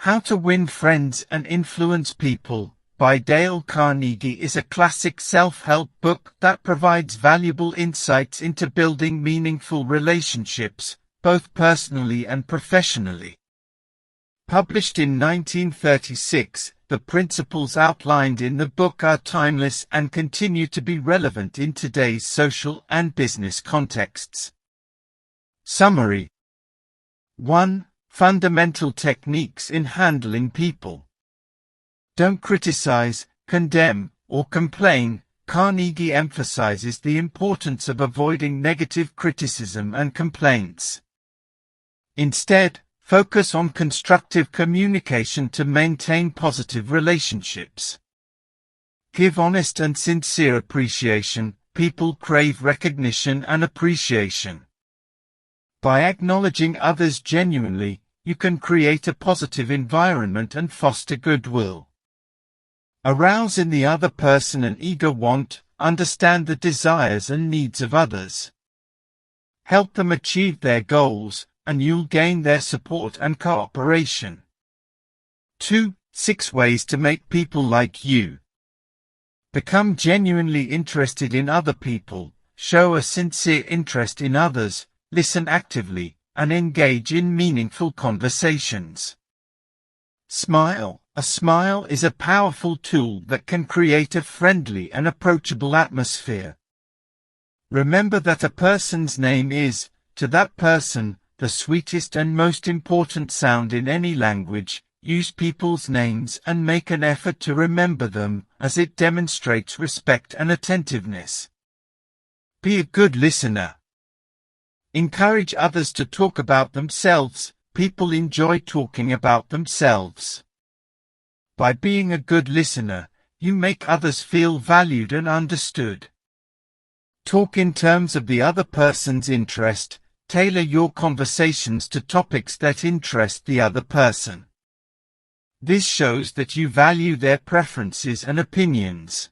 How to Win Friends and Influence People by Dale Carnegie is a classic self-help book that provides valuable insights into building meaningful relationships, both personally and professionally. Published in 1936, the principles outlined in the book are timeless and continue to be relevant in today's social and business contexts. Summary. 1. Fundamental techniques in handling people. Don't criticize, condemn, or complain. Carnegie emphasizes the importance of avoiding negative criticism and complaints. Instead, focus on constructive communication to maintain positive relationships. Give honest and sincere appreciation. People crave recognition and appreciation. By acknowledging others genuinely, you can create a positive environment and foster goodwill. Arouse in the other person an eager want, understand the desires and needs of others. Help them achieve their goals, and you'll gain their support and cooperation. 2. 6 ways to make people like you. Become genuinely interested in other people, show a sincere interest in others, listen actively, and engage in meaningful conversations. Smile. A smile is a powerful tool that can create a friendly and approachable atmosphere. Remember that a person's name is, to that person, the sweetest and most important sound in any language. Use people's names and make an effort to remember them, as it demonstrates respect and attentiveness. Be a good listener. Encourage others to talk about themselves. People enjoy talking about themselves. By being a good listener, you make others feel valued and understood. Talk in terms of the other person's interest. Tailor your conversations to topics that interest the other person. This shows that you value their preferences and opinions.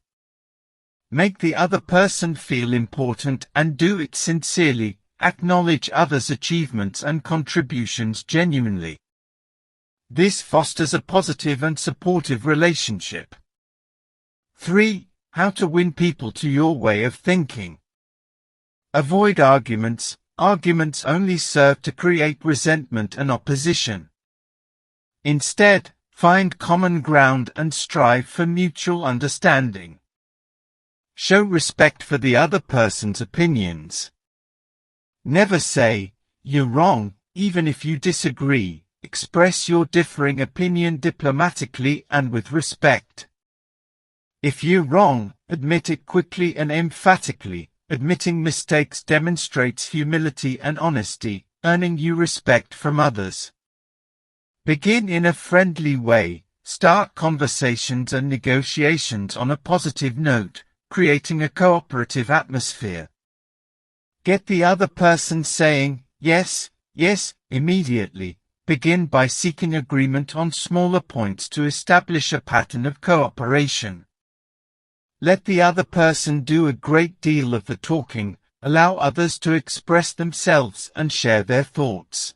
Make the other person feel important and do it sincerely. Acknowledge others' achievements and contributions genuinely. This fosters a positive and supportive relationship. 3. How to win people to your way of thinking. Avoid arguments. Arguments only serve to create resentment and opposition. Instead, find common ground and strive for mutual understanding. Show respect for the other person's opinions. Never say, "You're wrong," even if you disagree. Express your differing opinion diplomatically and with respect. If you're wrong, admit it quickly and emphatically. Admitting mistakes demonstrates humility and honesty, earning you respect from others. Begin in a friendly way. Start conversations and negotiations on a positive note, creating a cooperative atmosphere. Get the other person saying, "Yes, yes," immediately. Begin by seeking agreement on smaller points to establish a pattern of cooperation. Let the other person do a great deal of the talking. Allow others to express themselves and share their thoughts.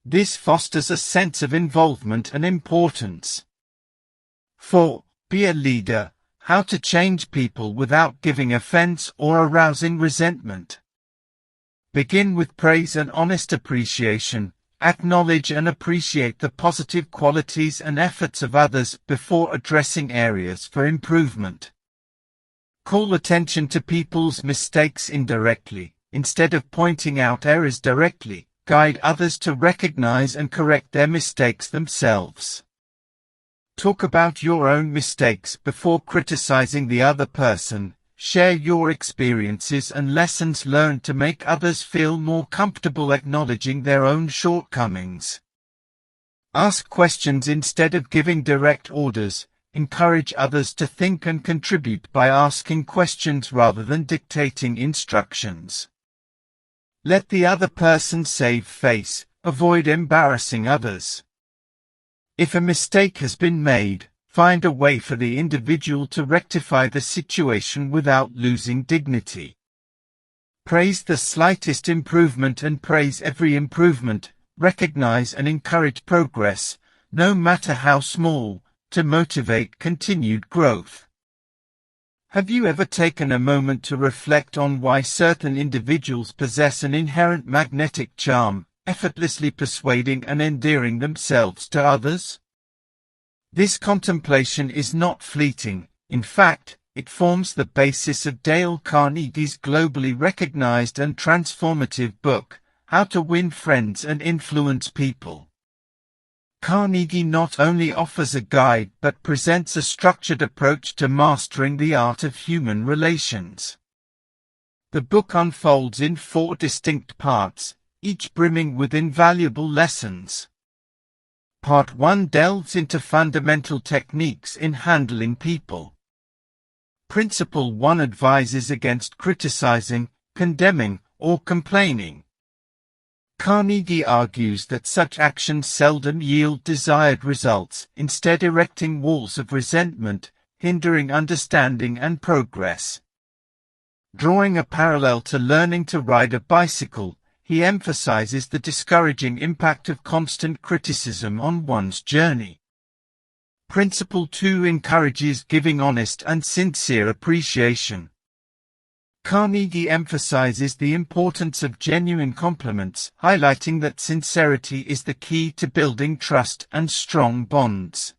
This fosters a sense of involvement and importance. 4. Be a leader. How to change people without giving offense or arousing resentment. Begin with praise and honest appreciation. Acknowledge and appreciate the positive qualities and efforts of others before addressing areas for improvement. Call attention to people's mistakes indirectly. Instead of pointing out errors directly, guide others to recognize and correct their mistakes themselves. Talk about your own mistakes before criticizing the other person. Share your experiences and lessons learned to make others feel more comfortable acknowledging their own shortcomings. Ask questions instead of giving direct orders. Encourage others to think and contribute by asking questions rather than dictating instructions. Let the other person save face. Avoid embarrassing others. If a mistake has been made, find a way for the individual to rectify the situation without losing dignity. Praise the slightest improvement and praise every improvement. Recognize and encourage progress. no matter how small, to motivate continued growth. Have you ever taken a moment to reflect on why certain individuals possess an inherent magnetic charm, effortlessly persuading and endearing themselves to others? This contemplation is not fleeting. In fact, it forms the basis of Dale Carnegie's globally recognized and transformative book, How to Win Friends and Influence People. Carnegie not only offers a guide but presents a structured approach to mastering the art of human relations. The book unfolds in 4 distinct parts, each brimming with invaluable lessons. Part 1 delves into fundamental techniques in handling people. Principle 1 advises against criticizing, condemning, or complaining. Carnegie argues that such actions seldom yield desired results, instead erecting walls of resentment, hindering understanding and progress. Drawing a parallel to learning to ride a bicycle, he emphasizes the discouraging impact of constant criticism on one's journey. Principle 2 encourages giving honest and sincere appreciation. Carnegie emphasizes the importance of genuine compliments, highlighting that sincerity is the key to building trust and strong bonds.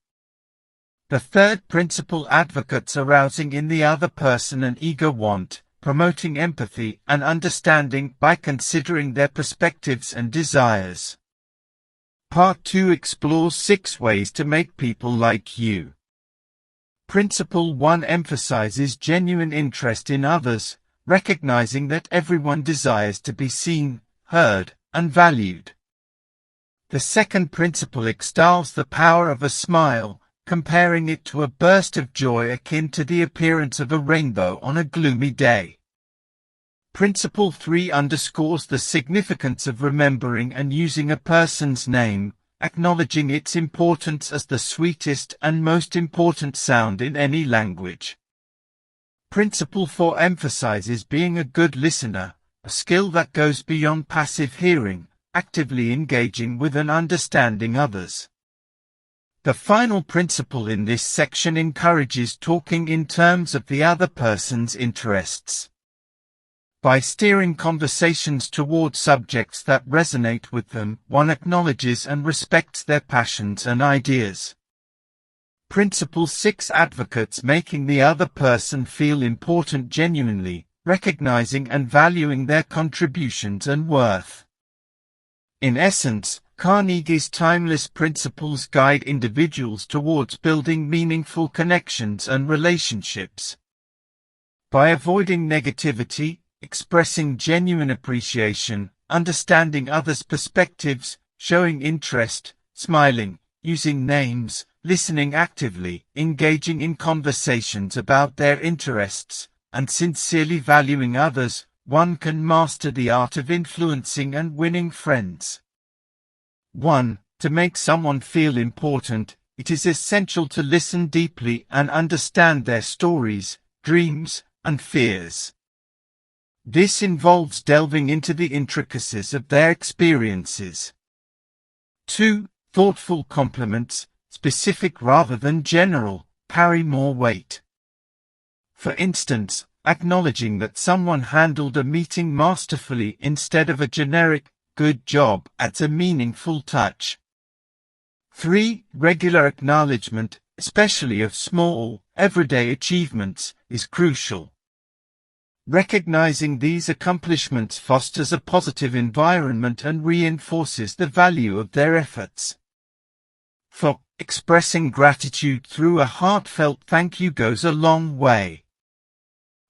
The third principle advocates arousing in the other person an eager want, promoting empathy and understanding by considering their perspectives and desires. Part 2 explores 6 ways to make people like you. Principle 1 emphasizes genuine interest in others, recognizing that everyone desires to be seen, heard, and valued. The second principle extols the power of a smile, comparing it to a burst of joy akin to the appearance of a rainbow on a gloomy day. Principle 3 underscores the significance of remembering and using a person's name, acknowledging its importance as the sweetest and most important sound in any language. Principle 4 emphasizes being a good listener, a skill that goes beyond passive hearing, actively engaging with and understanding others. The final principle in this section encourages talking in terms of the other person's interests. By steering conversations toward subjects that resonate with them, one acknowledges and respects their passions and ideas. Principle 6 advocates making the other person feel important genuinely, recognizing and valuing their contributions and worth. In essence, Carnegie's timeless principles guide individuals towards building meaningful connections and relationships. By avoiding negativity, expressing genuine appreciation, understanding others' perspectives, showing interest, smiling, using names, listening actively, engaging in conversations about their interests, and sincerely valuing others, one can master the art of influencing and winning friends. 1. To make someone feel important, it is essential to listen deeply and understand their stories, dreams, and fears. This involves delving into the intricacies of their experiences. 2. Thoughtful compliments, specific rather than general, carry more weight. For instance, acknowledging that someone handled a meeting masterfully instead of a generic, good job adds a meaningful touch. 3. Regular acknowledgement, especially of small, everyday achievements, is crucial. Recognizing these accomplishments fosters a positive environment and reinforces the value of their efforts. 4. Expressing gratitude through a heartfelt thank you goes a long way.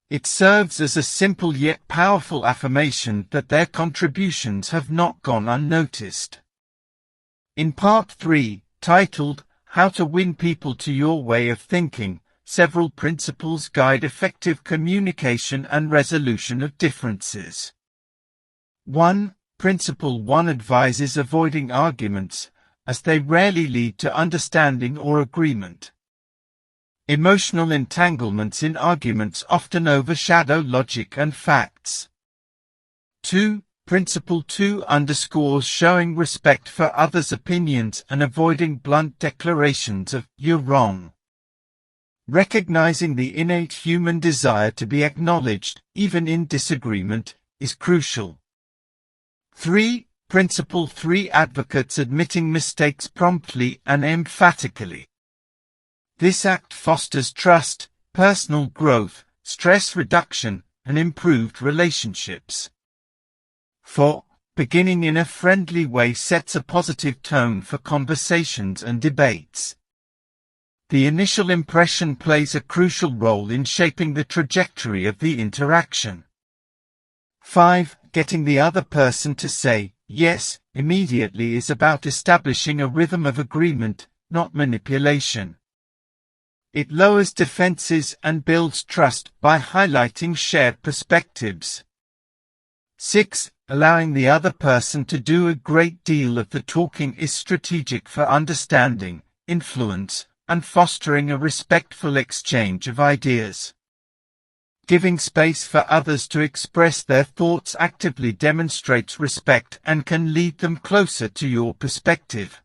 It serves as a simple yet powerful affirmation that their contributions have not gone unnoticed. In Part 3, titled, How to Win People to Your Way of Thinking, several principles guide effective communication and resolution of differences. 1. Principle 1 advises avoiding arguments, as they rarely lead to understanding or agreement. Emotional entanglements in arguments often overshadow logic and facts. 2. Principle 2 underscores showing respect for others' opinions and avoiding blunt declarations of "you're wrong." Recognizing the innate human desire to be acknowledged, even in disagreement, is crucial. 3. Principle 3 advocates admitting mistakes promptly and emphatically. This act fosters trust, personal growth, stress reduction, and improved relationships. 4. Beginning in a friendly way sets a positive tone for conversations and debates. The initial impression plays a crucial role in shaping the trajectory of the interaction. 5. Getting the other person to say yes immediately is about establishing a rhythm of agreement, not manipulation. It lowers defenses and builds trust by highlighting shared perspectives. 6. Allowing the other person to do a great deal of the talking is strategic for understanding, influence, and fostering a respectful exchange of ideas. Giving space for others to express their thoughts actively demonstrates respect and can lead them closer to your perspective.